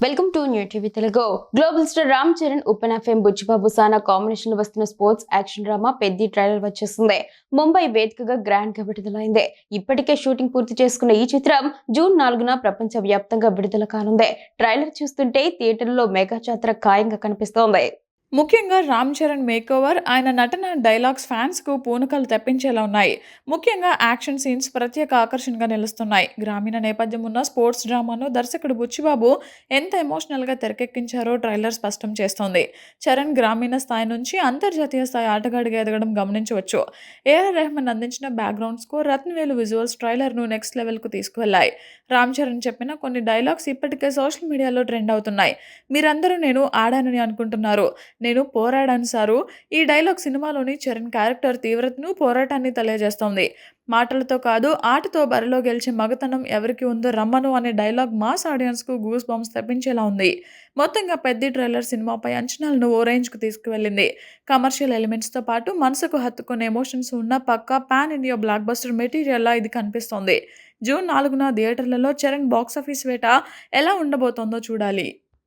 Welcome to new TV Telugu. Global star Ram Charan, Uppena fame Buchibabu Sana combination లో వస్తున్న sports action drama Peddi trailer వచ్చేసింది. ముంబై వేదికగా గ్రాండ్ గా విడుదలైంది. ఇప్పటికే షూటింగ్ పూర్తి చేసుకున్న ఈ చిత్రం జూన్ 4న ప్రపంచ వ్యాప్తంగా విడుదల కానుంది. ట్రైలర్ చూస్తుంటే థియేటర్లో మెగా జాతర ఖాయంగా కనిపిస్తోంది. ముఖ్యంగా రామ్ చరణ్ మేకోవర్, ఆయన నటన, డైలాగ్స్ ఫ్యాన్స్కు పూనకాలు తెప్పించేలా ఉన్నాయి. ముఖ్యంగా యాక్షన్ సీన్స్ ప్రత్యేక ఆకర్షణగా నిలుస్తున్నాయి. గ్రామీణ నేపథ్యం ఉన్న స్పోర్ట్స్ డ్రామాను దర్శకుడు బుచ్చిబాబు ఎంత ఎమోషనల్గా తెరకెక్కించారో ట్రైలర్ స్పష్టం చేస్తోంది. చరణ్ గ్రామీణ స్థాయి నుంచి అంతర్జాతీయ స్థాయి ఆటగాడిగా ఎదగడం గమనించవచ్చు. ఏఆర్ రెహమాన్ అందించిన బ్యాక్గ్రౌండ్ స్కోర్, రత్నవేలు విజువల్స్ ట్రైలర్ను నెక్స్ట్ లెవెల్కు తీసుకువెళ్లాయి. రామ్ చరణ్ చెప్పిన కొన్ని డైలాగ్స్ ఇప్పటికే సోషల్ మీడియాలో ట్రెండ్ అవుతున్నాయి. మీరందరూ నేను ఆడానని అనుకుంటున్నారు, నేను పోరాడాను సారు. ఈ డైలాగ్ సినిమాలోని చరణ్ క్యారెక్టర్ తీవ్రతను, పోరాటాన్ని తెలియజేస్తోంది. మాటలతో కాదు, ఆటతో బరిలో గెలిచే మగతనం ఎవరికి ఉందో రమ్మను అనే డైలాగ్ మాస్ ఆడియన్స్కు గూస్ బంప్స్ తెప్పించేలా ఉంది. మొత్తంగా పెద్ద ట్రైలర్ సినిమాపై అంచనాలను ఓ రేంజ్కు తీసుకువెళ్ళింది. కమర్షియల్ ఎలిమెంట్స్తో పాటు మనసుకు హత్తుకునే ఎమోషన్స్ ఉన్న పక్కా పాన్ ఇండియా బ్లాక్ బస్టర్ మెటీరియల్లా ఇది కనిపిస్తోంది. జూన్ 4న థియేటర్లలో చరణ్ బాక్సాఫీస్ వేట ఎలా ఉండబోతోందో చూడాలి.